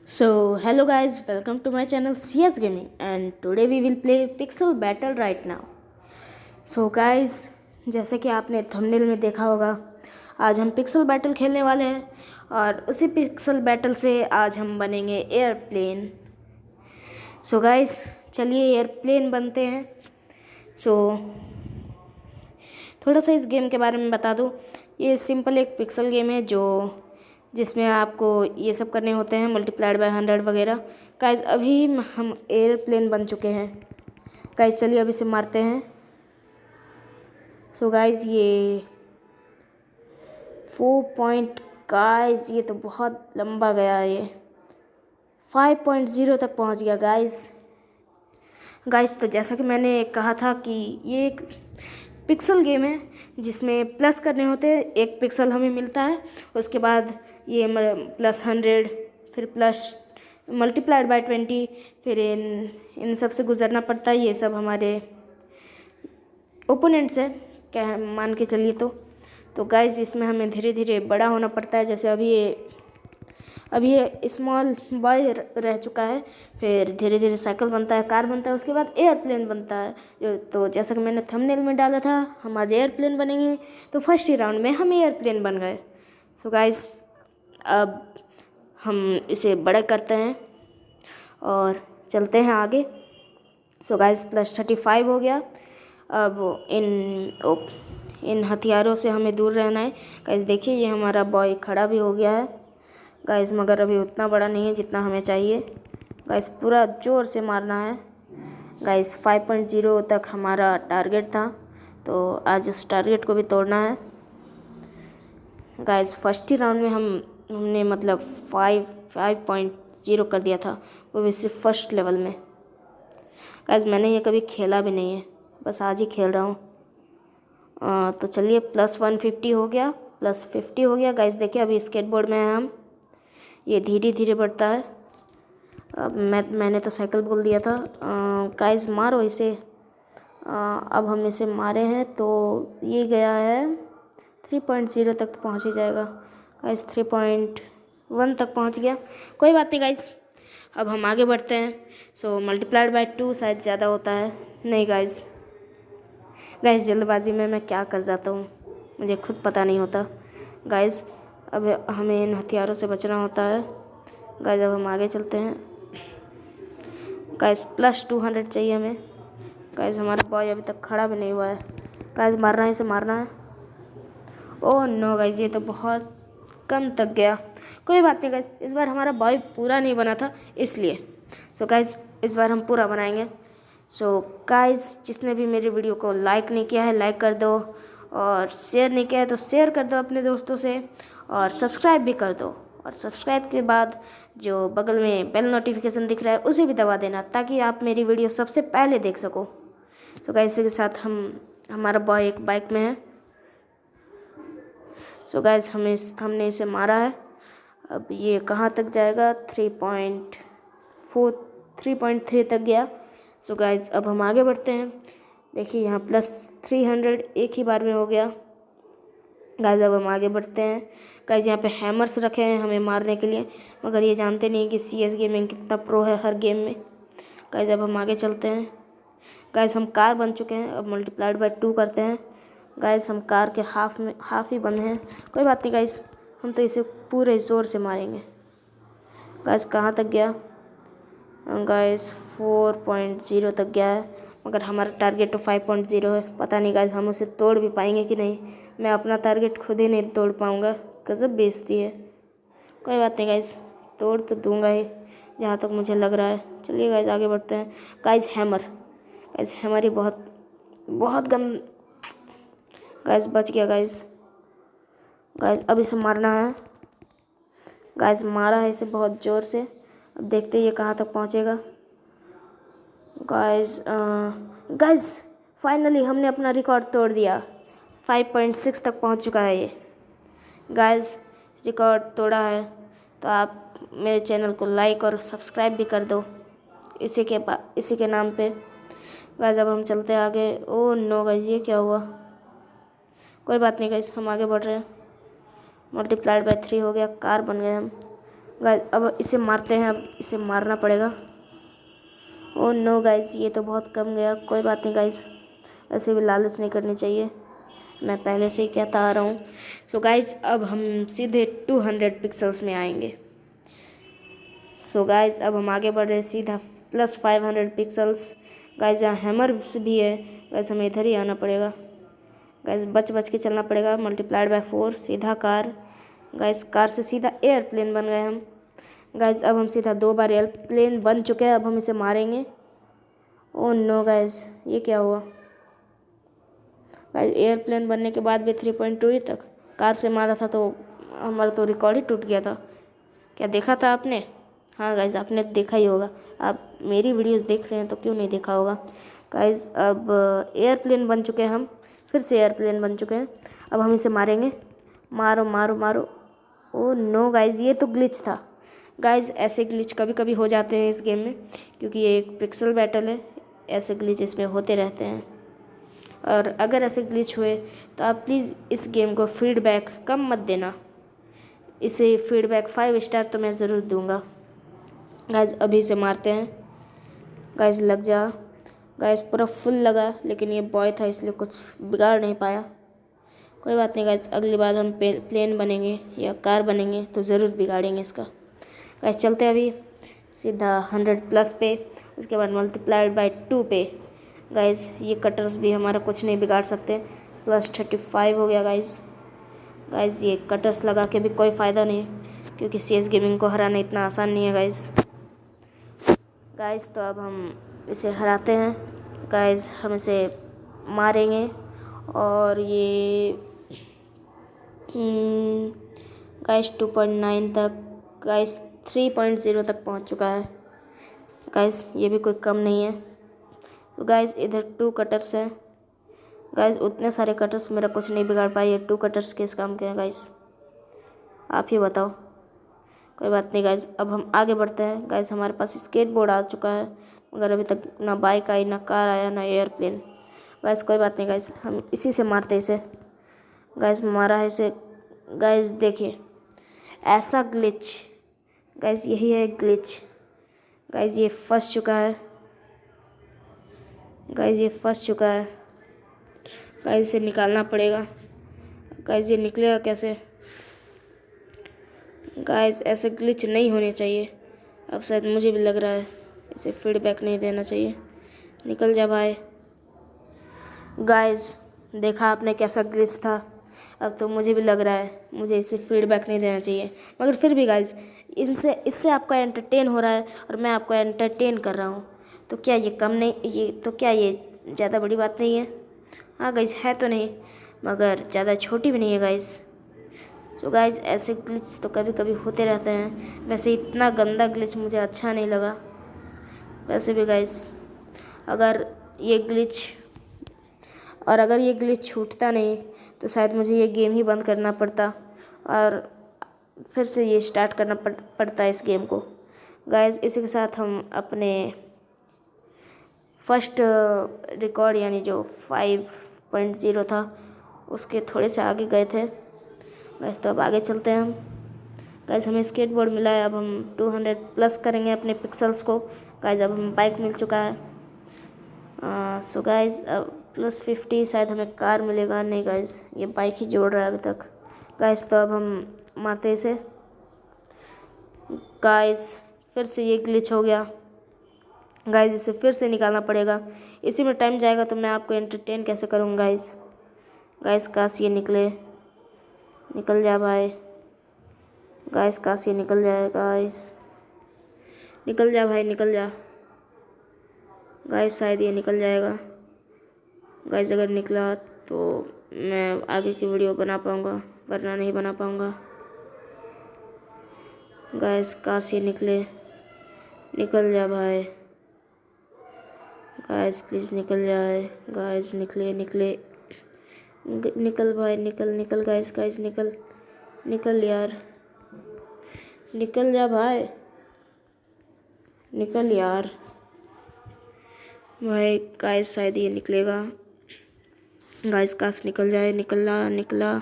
Hello guys, welcome to my channel CS Gaming, and today we will play Pixel Battle right now. Guys, जैसे कि आपने thumbnail में देखा होगा, आज हम पिक्सल बैटल खेलने वाले हैं और उसी पिक्सल बैटल से आज हम बनेंगे एयरप्लेन। गाइस, चलिए एयरप्लेन बनते हैं। सो थोड़ा सा इस गेम के बारे में बता दूँ। ये सिंपल एक पिक्सल गेम है जिसमें आपको ये सब करने होते हैं, मल्टीप्लाइड बाय 100 वगैरह। गाइस, अभी हम एयरप्लेन बन चुके हैं। गाइस, चलिए अभी से मारते हैं। गाइस, ये 4 पॉइंट, गाइस ये तो बहुत लंबा गया। ये 5.0 तक पहुंच गया गाइस। तो जैसा कि मैंने कहा था कि ये एक पिक्सल गेम है जिसमें प्लस करने होते हैं। एक पिक्सल हमें मिलता है, उसके बाद ये +100, फिर प्लस मल्टीप्लाइड बाय 20, फिर इन सब से गुजरना पड़ता है। ये सब हमारे ओपोनेंट्स है, क्या मान के चलिए। तो गाइस, इसमें हमें धीरे धीरे बड़ा होना पड़ता है। जैसे अभी ये स्मॉल बॉय रह चुका है, फिर धीरे धीरे साइकिल बनता है, कार बनता है, उसके बाद एयरप्लेन बनता है। तो जैसा कि मैंने थंबनेल में डाला था, हम आज एयरप्लेन बनेंगे। तो फर्स्ट ही राउंड में हम एयरप्लेन बन गए। गाइस, अब हम इसे बड़ा करते हैं और चलते हैं आगे। गाइस, +35 हो गया। अब इन हथियारों से हमें दूर रहना है। गाइस देखिए, ये हमारा बॉय खड़ा भी हो गया है गाइस, मगर अभी उतना बड़ा नहीं है जितना हमें चाहिए। गाइस, पूरा ज़ोर से मारना है। गाइस, 5.0 तक हमारा टारगेट था, तो आज उस टारगेट को भी तोड़ना है। गाइस, फर्स्ट ही राउंड में हमने मतलब 5.0 कर दिया था, वो भी सिर्फ फर्स्ट लेवल में। गाइस, मैंने ये कभी खेला भी नहीं है, बस आज ही खेल रहा हूँ। तो चलिए, +150 हो गया, +50 हो गया। गाइस देखिए, अभी स्केटबोर्ड में हैं हम। ये धीरे धीरे बढ़ता है। अब मैंने तो साइकिल बोल दिया था। गाइस, मारो इसे। अब हम इसे मारे हैं तो ये गया है 3.0 तक, तो पहुँच ही जाएगा। गाइस, 3.1 तक पहुँच गया। कोई बात नहीं गाइस, अब हम आगे बढ़ते हैं। मल्टीप्लाइड बाय 2 शायद ज़्यादा होता है। नहीं गाइस, जल्दबाजी में मैं क्या कर जाता हूँ, मुझे खुद पता नहीं होता। गाइस, अब हमें इन हथियारों से बचना होता है। गाइस, अब हम आगे चलते हैं। गाइस, +200 चाहिए हमें। गाइस, हमारा बॉय अभी तक खड़ा भी नहीं हुआ है। गाइस, मारना है, इसे मारना है। ओह नो गाइस, ये तो बहुत कम तक गया। कोई बात नहीं गाइस, इस बार हमारा बॉय पूरा नहीं बना था इसलिए। गाइस, इस बार हम पूरा बनाएंगे। गाइस, जिसने भी मेरी वीडियो को लाइक नहीं किया है, लाइक कर दो, और शेयर नहीं किया है तो शेयर कर दो अपने दोस्तों से, और सब्सक्राइब भी कर दो। और सब्सक्राइब के बाद जो बगल में बेल नोटिफिकेशन दिख रहा है उसे भी दबा देना, ताकि आप मेरी वीडियो सबसे पहले देख सको। गाइस, इसी के साथ हमारा बॉय एक बाइक में है। गाइस, हमने इसे मारा है। अब ये कहाँ तक जाएगा? 3.3 तक गया। गाइस, अब हम आगे बढ़ते हैं। देखिए, यहाँ +300 एक ही बार में हो गया। गाइस, अब हम आगे बढ़ते हैं। गाइस, यहाँ पे हैमर्स रखे हैं हमें मारने के लिए, मगर ये जानते नहीं कि CS गेमिंग कितना प्रो है हर गेम में। गाइस, अब हम आगे चलते हैं। गाइस, हम कार बन चुके हैं, अब मल्टीप्लाइड बाय 2 करते हैं। गाइस, हम कार के हाफ ही बंद हैं। कोई बात नहीं गाइस, हम तो इसे पूरे ज़ोर से मारेंगे। गाइस, कहाँ तक गया? गाइस, 4.0 तक गया है, मगर हमारा टारगेट तो 5.0 है। पता नहीं गाइस, हम उसे तोड़ भी पाएंगे कि नहीं। मैं अपना टारगेट खुद ही नहीं तोड़ पाऊँगा, गज़ब बेइज्जती है। कोई बात नहीं गाइस, तोड़ तो दूँगा ही, जहाँ तक मुझे लग रहा है। चलिए गाइस, आगे बढ़ते हैं। गाइस, हैमर ही बहुत बहुत गंद। गाइस, बच गया गाइस। अब इसे मारना है। गाइस, मारा है इसे बहुत ज़ोर से। अब देखते हैं ये कहाँ तक पहुँचेगा। गाइस, फाइनली हमने अपना रिकॉर्ड तोड़ दिया। 5.6 तक पहुँच चुका है ये। गाइस, रिकॉर्ड तोड़ा है तो आप मेरे चैनल को लाइक और सब्सक्राइब भी कर दो इसी के नाम पे। गाइस, अब हम चलते हैं आगे। ओह नो गाइस, ये क्या हुआ? कोई बात नहीं गाइस, हम आगे बढ़ रहे हैं। मल्टीप्लाइड बाय 3 हो गया, कार बन गए हम। गाइस अब इसे मारते हैं, अब इसे मारना पड़ेगा। ओह नो गाइस, ये तो बहुत कम गया। कोई बात नहीं गाइस, ऐसे भी लालच नहीं करनी चाहिए, मैं पहले से ही कहता आ रहा हूँ। सो गाइस अब हम सीधे 200 पिक्सल्स में आएंगे। सो गाइस अब हम आगे बढ़ रहे हैं सीधा +500 पिक्सल्स। गाइस यहाँ हैमर भी है। गाइस हमें इधर ही आना पड़ेगा। गाइस बच बच के चलना पड़ेगा। ×4 सीधा कार। गाइस कार से सीधा एयरप्लेन बन गए हम। गाइस अब हम सीधा 2 बार एयरप्लेन बन चुके हैं। अब हम इसे मारेंगे। ओह नो गाइस, ये क्या हुआ? गाइस एयरप्लेन बनने के बाद भी 3.2 ही तक कार से मारा था, तो हमारा तो रिकॉर्ड ही टूट गया था। क्या देखा था आपने? हाँ गाइस आपने देखा ही होगा, आप मेरी वीडियोस देख रहे हैं तो क्यों नहीं देखा होगा। गाइस अब एयरप्लेन बन चुके हैं हम, फिर से एयरप्लेन बन चुके हैं। अब हम इसे मारेंगे। मारो मारो मारो। ओह नो गाइस, ये तो ग्लिच था। गाइस ऐसे ग्लिच कभी कभी हो जाते हैं इस गेम में, क्योंकि ये एक पिक्सल बैटल है। ऐसे ग्लिच इसमें होते रहते हैं, और अगर ऐसे ग्लिच हुए तो आप प्लीज़ इस गेम को फीडबैक कम मत देना। इसे फीडबैक 5 स्टार तो मैं ज़रूर दूंगा। गाइस अभी से मारते हैं। गाइस लग जा। गाइस पूरा फुल लगा, लेकिन ये बॉय था इसलिए कुछ बिगाड़ नहीं पाया। कोई बात नहीं गाइस, अगली बार हम प्लेन बनेंगे या कार बनेंगे तो ज़रूर बिगाड़ेंगे इसका। गाइस चलते हैं अभी सीधा 100+ पे, उसके बाद ×2 पे। गाइस ये कटर्स भी हमारा कुछ नहीं बिगाड़ सकते। +35 हो गया गाइस। गाइस ये कटर्स लगा के भी कोई फ़ायदा नहीं, क्योंकि CS गेमिंग को हराना इतना आसान नहीं है गाइस। गाइस तो अब हम इसे हराते हैं। गाइस हम इसे मारेंगे, और ये गाइस 2.9 तक, गाइस 3.0 तक पहुंच चुका है। गाइस ये भी कोई कम नहीं है। तो गाइस इधर 2 कटर्स हैं। गाइस उतने सारे कटर्स मेरा कुछ नहीं बिगाड़ पाए। ये 2 कटर्स किस काम के हैं गाइस, आप ही बताओ। कोई बात नहीं गाइस, अब हम आगे बढ़ते हैं। गाइस हमारे पास स्केटबोर्ड आ चुका है, मगर अभी तक ना बाइक आई, ना कार आया, ना एयरप्लेन। गाइस कोई बात नहीं गाइस, हम इसी से मारते इसे। गाइस मारा है इसे। गाइस देखिए ऐसा ग्लिच। गाइस यही है ग्लिच। गाइस ये फंस चुका है। गाइस ये फंस चुका है। गाइस इसे निकालना पड़ेगा। गाइस ये निकलेगा कैसे? गाइस ऐसे ग्लिच नहीं होने चाहिए। अब शायद मुझे भी लग रहा है इसे फीडबैक नहीं देना चाहिए। निकल जा भाई। गाइस देखा आपने कैसा ग्लिच था? अब तो मुझे भी लग रहा है मुझे इसे फीडबैक नहीं देना चाहिए, मगर फिर भी गाइस इससे आपका एंटरटेन हो रहा है और मैं आपको एंटरटेन कर रहा हूँ, तो क्या ये कम नहीं, ये तो क्या ये ज़्यादा बड़ी बात नहीं है? हाँ गाइस है तो नहीं, मगर ज़्यादा छोटी भी नहीं है गाइस। सो गाइस ऐसे ग्लिच तो कभी कभी होते रहते हैं। वैसे इतना गंदा ग्लिच मुझे अच्छा नहीं लगा। वैसे भी गाइस अगर ये ग्लिच अगर ये ग्लिच छूटता नहीं तो शायद मुझे ये गेम ही बंद करना पड़ता, और फिर से ये स्टार्ट करना पड़ता इस गेम को। गाइस इसी के साथ हम अपने फर्स्ट रिकॉर्ड यानी जो 5.0 था उसके थोड़े से आगे गए थे। गाइस तो अब आगे चलते हैं हम। गाइस हमें स्केटबोर्ड मिला है, अब हम 200+ करेंगे अपने पिक्सल्स को। गाइस अब हमें बाइक मिल चुका है। सो गाइस अब +50 शायद हमें कार मिलेगा। नहीं गाइस ये बाइक ही जोड़ रहा है अभी तक। गाइस तो अब हम मारते हैं इसे। गाइस फिर से ये ग्लिच हो गया। गाइस इसे फिर से निकालना पड़ेगा, इसी में टाइम जाएगा तो मैं आपको एंटरटेन कैसे करूँगा गाइस। गाइस काश ये निकले, निकल जा भाई। गाइस काश ये निकल जाए। गाइस निकल जा भाई, निकल जा। गाइस शायद ये निकल जाएगा। गाइस अगर निकला तो मैं आगे की वीडियो बना पाऊँगा, वरना नहीं बना पाऊँगा। गाइस काश ये निकले, निकल जा भाई। गाइस प्लीज़ निकल जाए। गाइस निकले निकले निकल भाई, निकल निकल। गाइस गाइस निकल, निकल यार, निकल जा भाई, निकल यार भाई। गाइस शायद ये निकलेगा। गाइस काश निकल जाए। निकला निकला।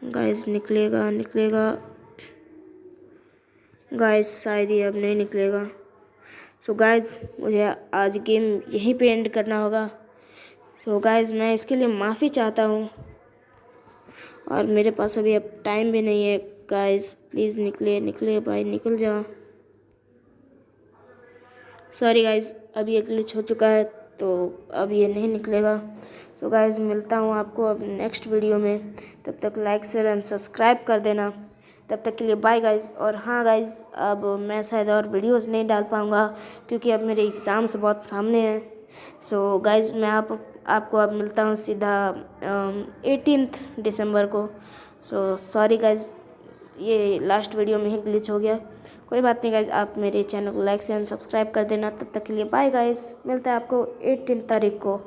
गाइस निकलेगा निकलेगा। गाइस शायद ये अब नहीं निकलेगा। सो गाइस मुझे आज गेम यहीं पे एंड करना होगा। सो गाइस मैं इसके लिए माफ़ी चाहता हूँ और मेरे पास अभी अब टाइम भी नहीं है। गाइस प्लीज़ निकले निकले भाई, निकल जाओ। सॉरी गाइस, अब ये ग्लिच हो चुका है तो अब ये नहीं निकलेगा। सो गाइस मिलता हूँ आपको अब नेक्स्ट वीडियो में। तब तक लाइक शेयर एंड सब्सक्राइब कर देना। तब तक के लिए बाय गाइस। और हाँ गाइस, अब मैं शायद और वीडियोस नहीं डाल पाऊँगा क्योंकि अब मेरे एग्ज़ाम्स बहुत सामने हैं। सो गाइस मैं आपको अब मिलता हूँ सीधा 18 दिसंबर को। सो सॉरी गाइस, ये लास्ट वीडियो में ही ग्लिच हो गया। कोई बात नहीं गाइज, आप मेरे चैनल को लाइक एंड सब्सक्राइब कर देना। तब तक के लिए बाय गाइज, मिलता है आपको 18 तारीख को।